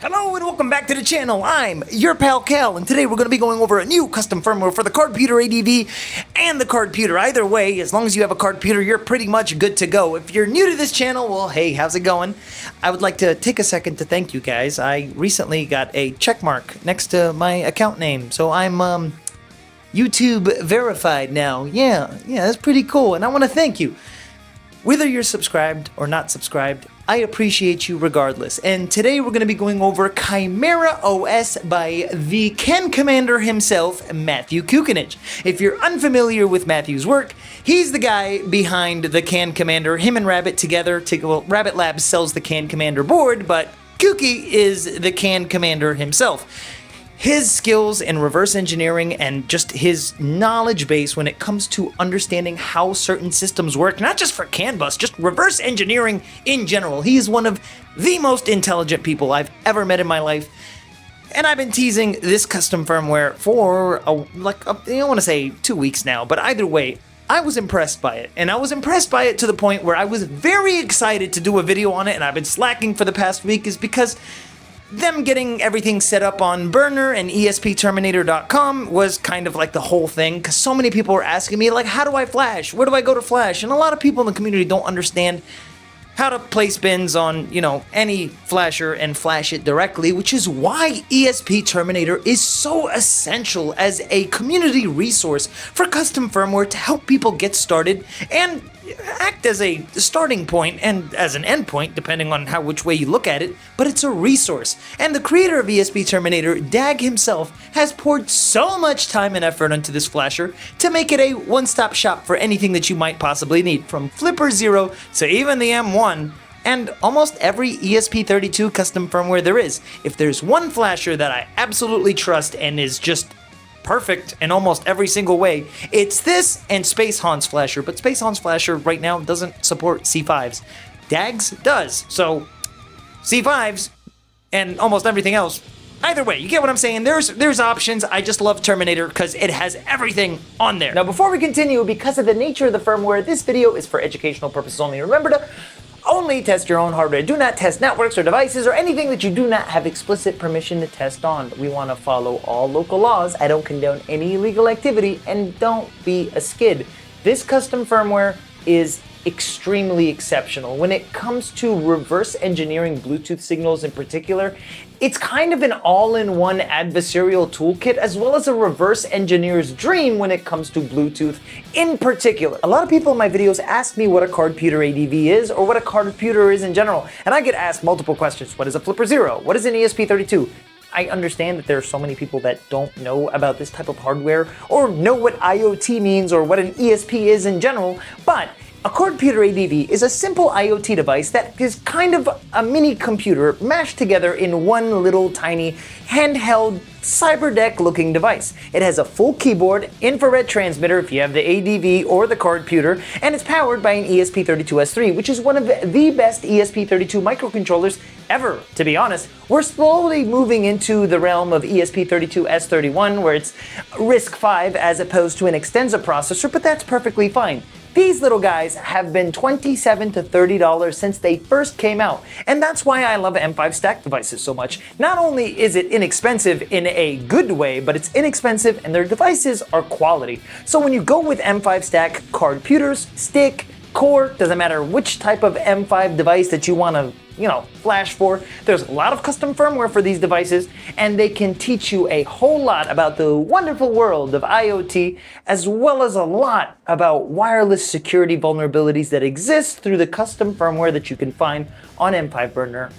Hello and welcome back to the channel. I'm your pal Cal, and today we're going to be going over a new custom firmware for the Cardputer ADV and the Cardputer. Either way, as long as you have a Cardputer, you're pretty much good to go. If you're new to this channel, well, hey, how's it going? I would like to take a second to thank you guys. I recently got a check mark next to my account name, so I'm YouTube verified now. Yeah, that's pretty cool, and I want to thank you. Whether you're subscribed or not subscribed, I appreciate you regardless. And today we're going to be going over ChimeraOS by the Can Commander himself, Matthew KuKanich. If you're unfamiliar with Matthew's work, he's the guy behind the Can Commander. Him and Rabbit together, well, Rabbit Labs sells the Can Commander board, but Kuki is the Can Commander himself. His skills in reverse engineering and just his knowledge base when it comes to understanding how certain systems work, not just for CAN bus, just reverse engineering in general. He is one of the most intelligent people I've ever met in my life. And I've been teasing this custom firmware for, I don't want to say 2 weeks now, but either way, I was impressed by it. And I was impressed by it to the point where I was very excited to do a video on it, and I've been slacking for the past week is because them getting everything set up on Burner and ESPTerminator.com was kind of like the whole thing, because so many people were asking me, like, how do I flash? Where do I go to flash? And a lot of people in the community don't understand how to place bins on, any flasher and flash it directly, which is why ESP Terminator is so essential as a community resource for custom firmware to help people get started and act as a starting point and as an endpoint, depending on which way you look at it, but it's a resource. And the creator of ESP Terminator, Dag himself, has poured so much time and effort into this flasher to make it a one-stop shop for anything that you might possibly need, from Flipper Zero to even the M1, and almost every ESP32 custom firmware there is. If there's one flasher that I absolutely trust and is just perfect in almost every single way, it's this and Space Hans Flasher, but Space Hans Flasher right now doesn't support C5s. Dag's does, so C5s and almost everything else. Either way, you get what I'm saying? There's options. I just love Terminator because it has everything on there. Now, before we continue, because of the nature of the firmware, this video is for educational purposes only. Remember to only test your own hardware. Do not test networks or devices or anything that you do not have explicit permission to test on. We want to follow all local laws. I don't condone any illegal activity, and don't be a skid. This custom firmware is extremely exceptional. When it comes to reverse engineering Bluetooth signals in particular, it's kind of an all-in-one adversarial toolkit, as well as a reverse engineer's dream when it comes to Bluetooth in particular. A lot of people in my videos ask me what a Cardputer ADV is, or what a Cardputer is in general, and I get asked multiple questions. What is a Flipper Zero? What is an ESP32? I understand that there are so many people that don't know about this type of hardware, or know what IoT means, or what an ESP is in general, but a Cardputer ADV is a simple IoT device that is kind of a mini computer mashed together in one little tiny handheld cyberdeck looking device. It has a full keyboard, infrared transmitter if you have the ADV or the Cardputer, and it's powered by an ESP32S3, which is one of the best ESP32 microcontrollers ever, to be honest. We're slowly moving into the realm of ESP32S31, where it's RISC-V as opposed to an Extensa processor, but that's perfectly fine. These little guys have been $27 to $30 since they first came out, and that's why I love M5Stack devices so much. Not only is it inexpensive in a good way, but it's inexpensive and their devices are quality. So when you go with M5Stack Cardputers, stick, core, doesn't matter which type of M5 device that you want to flash for. There's a lot of custom firmware for these devices, and they can teach you a whole lot about the wonderful world of IoT, as well as a lot about wireless security vulnerabilities that exist through the custom firmware that you can find on M5 Burner,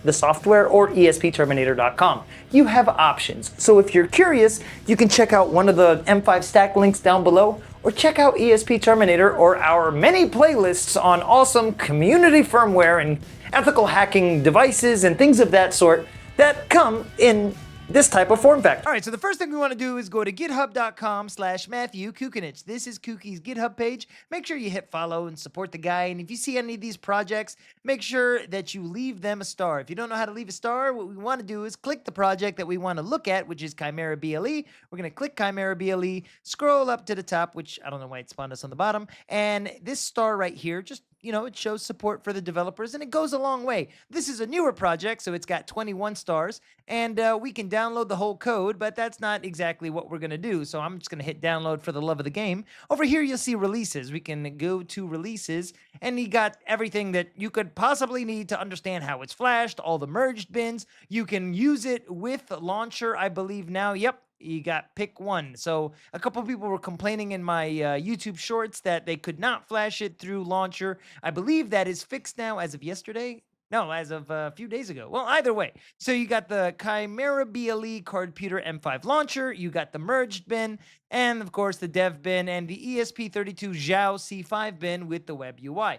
the software, or ESPTerminator.com. You have options. So if you're curious, you can check out one of the M5Stack links down below, or check out ESP Terminator or our many playlists on awesome community firmware and ethical hacking devices and things of that sort that come in this type of form factor. All right, so the first thing we want to do is go to github.com/Matthew KuKanich. This is Kuki's GitHub page. Make sure you hit follow and support the guy. And if you see any of these projects, make sure that you leave them a star. If you don't know how to leave a star, what we want to do is click the project that we want to look at, which is Chimera BLE. We're going to click Chimera BLE, scroll up to the top, which I don't know why it spawned us on the bottom. And this star right here, just you know, it shows support for the developers, and it goes a long way. This is a newer project, so it's got 21 stars, and we can download the whole code, but that's not exactly what we're going to do. So I'm just going to hit download for the love of the game. Over here, you'll see releases. We can go to releases, and you got everything that you could possibly need to understand how it's flashed, all the merged bins. You can use it with launcher, I believe now. Yep. You got pick one. So a couple people were complaining in my YouTube shorts that they could not flash it through launcher. I believe that is fixed now as of yesterday. No, as of a few days ago. Well, either way. So you got the ChimeraBLE Cardputer M5 launcher, you got the merged bin, and of course the dev bin and the ESP32 Zhao C5 bin with the web UI.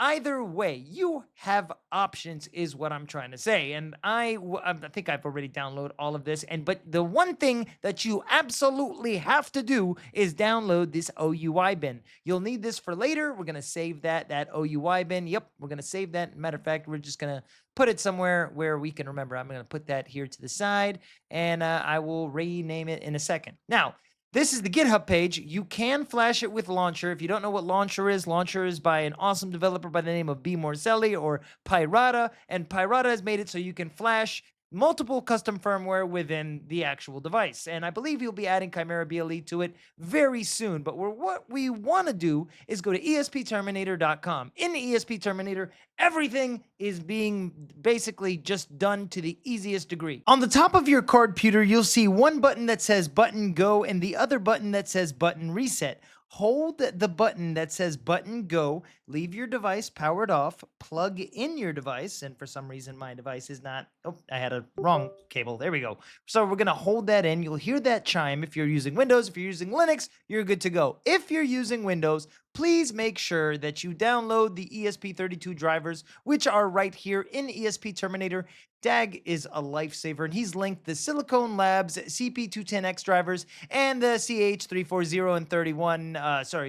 Either way, you have options is what I'm trying to say. And I think I've already downloaded all of this. But the one thing that you absolutely have to do is download this OUI bin. You'll need this for later. We're going to save that OUI bin. Yep, we're going to save that. Matter of fact, we're just going to put it somewhere where we can remember. I'm going to put that here to the side, and I will rename it in a second. Now, this is the GitHub page. You can flash it with launcher. If you don't know what launcher is by an awesome developer by the name of B. Morzelli or Pirata. And Pirata has made it so you can flash multiple custom firmware within the actual device. And I believe you'll be adding ChimeraBLE to it very soon. But what we want to do is go to ESPTerminator.com. In the ESP Terminator, everything is being basically just done to the easiest degree. On the top of your Cardputer, you'll see one button that says button go and the other button that says button reset. Hold the button that says button go, leave your device powered off, plug in your device, and for some reason my device is not, oh, I had a wrong cable, there we go. So we're gonna hold that in, you'll hear that chime. If you're using Windows, if you're using Linux, you're good to go. If you're using Windows, please make sure that you download the ESP32 drivers, which are right here in ESP Terminator. Dag is a lifesaver, and he's linked the Silicon Labs CP210X drivers and the CH340 and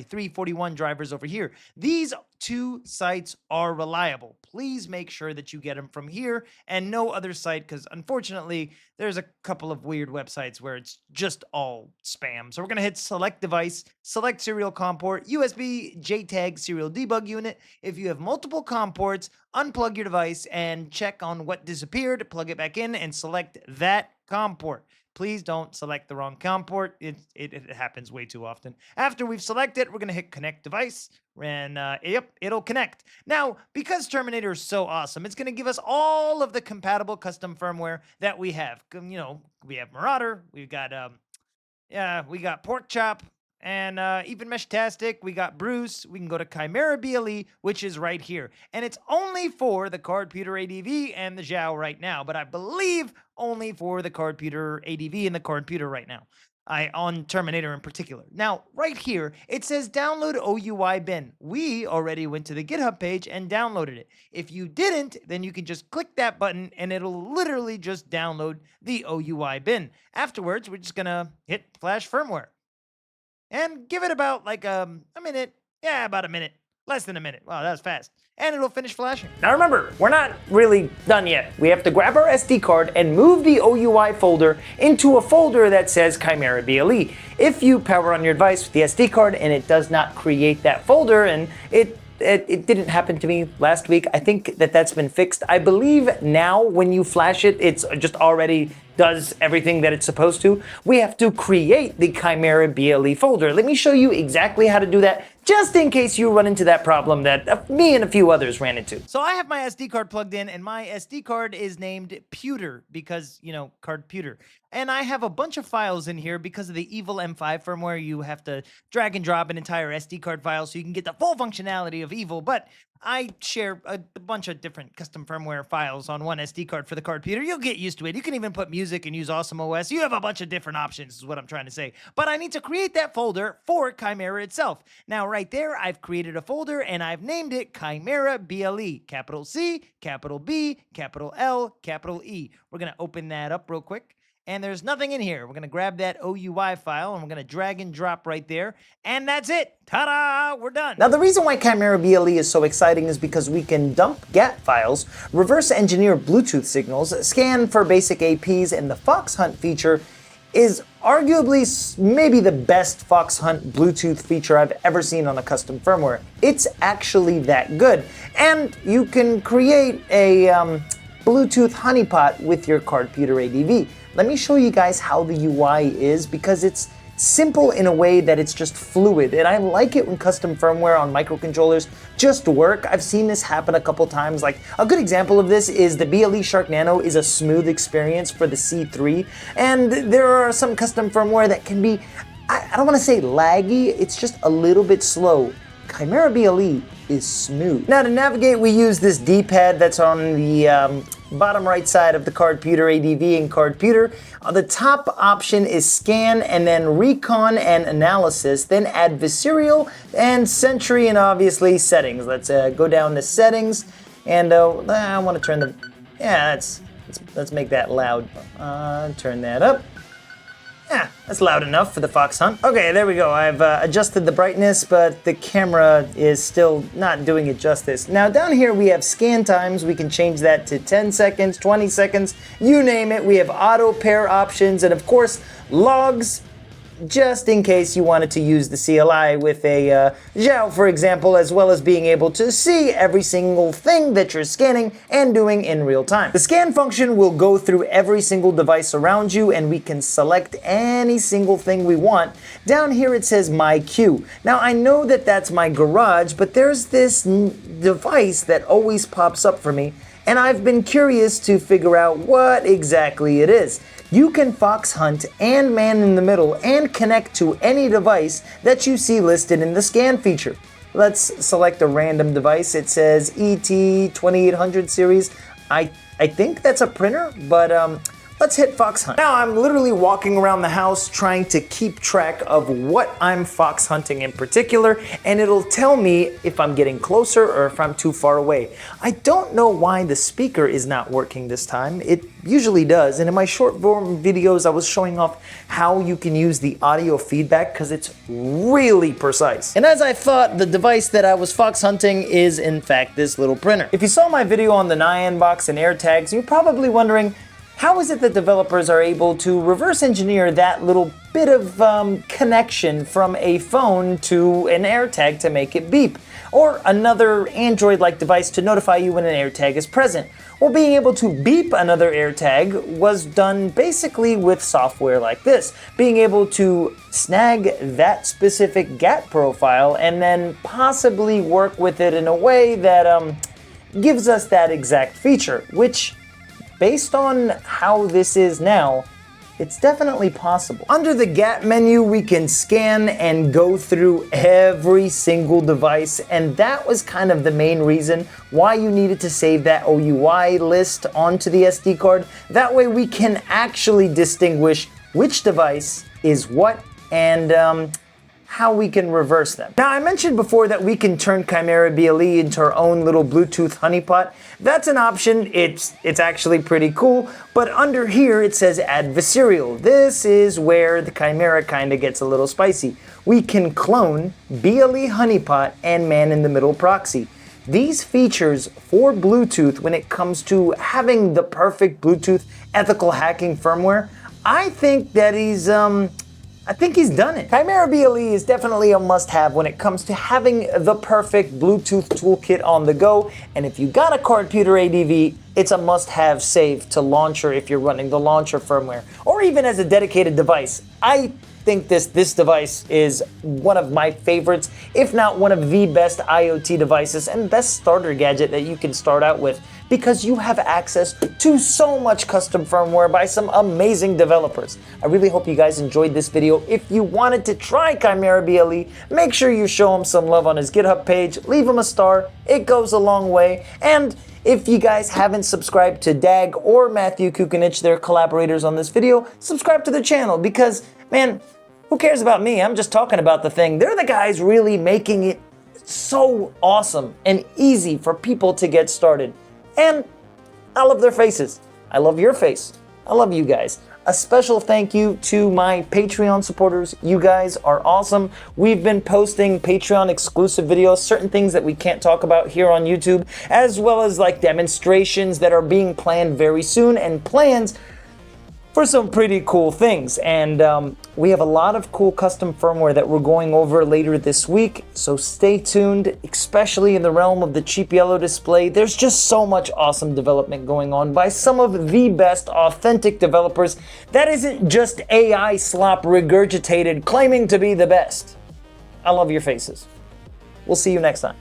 341 drivers over here. These two sites are reliable. Please make sure that you get them from here and no other site, because unfortunately, there's a couple of weird websites where it's just all spam. So we're going to hit select device, select serial COM port, USB JTAG serial debug unit. If you have multiple COM ports, unplug your device and check on what disappeared, plug it back in and select that COM port. Please don't select the wrong COM port. It happens way too often. After we've selected, we're going to hit connect device, and yep, it'll connect. Now, because Terminator is so awesome, it's going to give us all of the compatible custom firmware that we have. You know, we have Marauder, we've got we got Pork Chop, and even Meshtastic, we got Bruce. We can go to ChimeraBLE, which is right here. And it's only for the Cardputer ADV and the Zhao right now, but I believe only for the Cardputer ADV and the Cardputer right now. On Terminator in particular. Now, right here, it says download OUI bin. We already went to the GitHub page and downloaded it. If you didn't, then you can just click that button and it'll literally just download the OUI bin. Afterwards, we're just gonna hit flash firmware. And give it about like a minute. Yeah, about a minute. Less than a minute. Wow, that was fast. And it'll finish flashing. Now remember, we're not really done yet. We have to grab our SD card and move the OUI folder into a folder that says ChimeraBLE. If you power on your device with the SD card and it does not create that folder, and it didn't happen to me last week, I think that's been fixed. I believe now when you flash it, it's just already does everything that it's supposed to. We have to create the ChimeraBLE folder. Let me show you exactly how to do that, just in case you run into that problem that me and a few others ran into. So I have my SD card plugged in, and my SD card is named Pewter because, you know, Cardputer. And I have a bunch of files in here because of the evil M5 firmware. You have to drag and drop an entire SD card file so you can get the full functionality of evil, but I share a bunch of different custom firmware files on one SD card for the Cardputer. You'll get used to it. You can even put music and use Awesome OS. You have a bunch of different options is what I'm trying to say. But I need to create that folder for Chimera itself. Now, right there, I've created a folder and I've named it ChimeraBLE. Capital C, capital B, capital L, capital E. We're going to open that up real quick. And there's nothing in here. We're going to grab that OUI file and we're going to drag and drop right there. And that's it. Ta-da! We're done. Now, the reason why ChimeraBLE is so exciting is because we can dump GATT files, reverse engineer Bluetooth signals, scan for basic APs, and the Fox Hunt feature is arguably maybe the best Fox Hunt Bluetooth feature I've ever seen on a custom firmware. It's actually that good. And you can create a Bluetooth honeypot with your Cardputer ADV. Let me show you guys how the UI is, because it's simple in a way that it's just fluid, and I like it when custom firmware on microcontrollers just work. I've seen this happen a couple times. Like a good example of this is the BLE Shark Nano is a smooth experience for the C3, and there are some custom firmware that can be, I don't want to say laggy, it's just a little bit slow. ChimeraBLE is smooth. Now to navigate, we use this D-pad that's on the bottom right side of the Cardputer ADV and Cardputer. The top option is scan, and then recon and analysis, then adversarial and sentry, and obviously settings. Let's go down to settings, and I want to turn the, let's make that loud. Turn that up. Yeah, that's loud enough for the Fox Hunt. Okay, there we go. I've adjusted the brightness, but the camera is still not doing it justice. Now down here we have scan times. We can change that to 10 seconds, 20 seconds, you name it. We have auto pair options, and of course, logs, just in case you wanted to use the CLI with a Zhao, for example, as well as being able to see every single thing that you're scanning and doing in real time. The scan function will go through every single device around you, and we can select any single thing we want. Down here it says My Queue. Now I know that that's my garage, but there's this device that always pops up for me, and I've been curious to figure out what exactly it is. You can Fox Hunt and man in the middle and connect to any device that you see listed in the scan feature. Let's select a random device. It says ET2800 series. I think that's a printer, but let's hit Fox Hunt. Now I'm literally walking around the house trying to keep track of what I'm Fox hunting in particular, and it'll tell me if I'm getting closer or if I'm too far away. I don't know why the speaker is not working this time. It usually does, and in my short form videos I was showing off how you can use the audio feedback because it's really precise. And as I thought, the device that I was Fox hunting is in fact this little printer. If you saw my video on the Nyan box and AirTags, you're probably wondering, how is it that developers are able to reverse engineer that little bit of connection from a phone to an AirTag to make it beep? Or another Android-like device to notify you when an AirTag is present? Well, being able to beep another AirTag was done basically with software like this. Being able to snag that specific GATT profile and then possibly work with it in a way that gives us that exact feature, which, based on how this is now, it's definitely possible. Under the GATT menu, we can scan and go through every single device, and that was kind of the main reason why you needed to save that OUI list onto the SD card. That way we can actually distinguish which device is what and how we can reverse them. Now, I mentioned before that we can turn ChimeraBLE into our own little Bluetooth honeypot. That's an option. It's actually pretty cool, but under here it says adversarial. This is where the Chimera kind of gets a little spicy. We can clone BLE honeypot and man-in-the-middle proxy. These features for Bluetooth, when it comes to having the perfect Bluetooth ethical hacking firmware, I think that he's done it. ChimeraBLE is definitely a must-have when it comes to having the perfect Bluetooth toolkit on the go, and if you got a Cardputer ADV, it's a must-have save to launcher if you're running the launcher firmware, or even as a dedicated device. I think this device is one of my favorites, if not one of the best IoT devices and best starter gadget that you can start out with, because you have access to so much custom firmware by some amazing developers. I really hope you guys enjoyed this video. If you wanted to try ChimeraBLE, make sure you show him some love on his GitHub page, leave him a star, it goes a long way, and if you guys haven't subscribed to Dag or Matthew KuKanich, their collaborators on this video, subscribe to their channel because, man, who cares about me? I'm just talking about the thing. They're the guys really making it so awesome and easy for people to get started. And I love their faces. I love your face. I love you guys. A special thank you to my Patreon supporters. You guys are awesome. We've been posting Patreon exclusive videos, certain things that we can't talk about here on YouTube, as well as like demonstrations that are being planned very soon and plans for some pretty cool things. And we have a lot of cool custom firmware that we're going over later this week, so stay tuned, especially in the realm of the cheap yellow display. There's just so much awesome development going on by some of the best authentic developers that isn't just AI slop regurgitated claiming to be the best. I love your faces. We'll see you next time.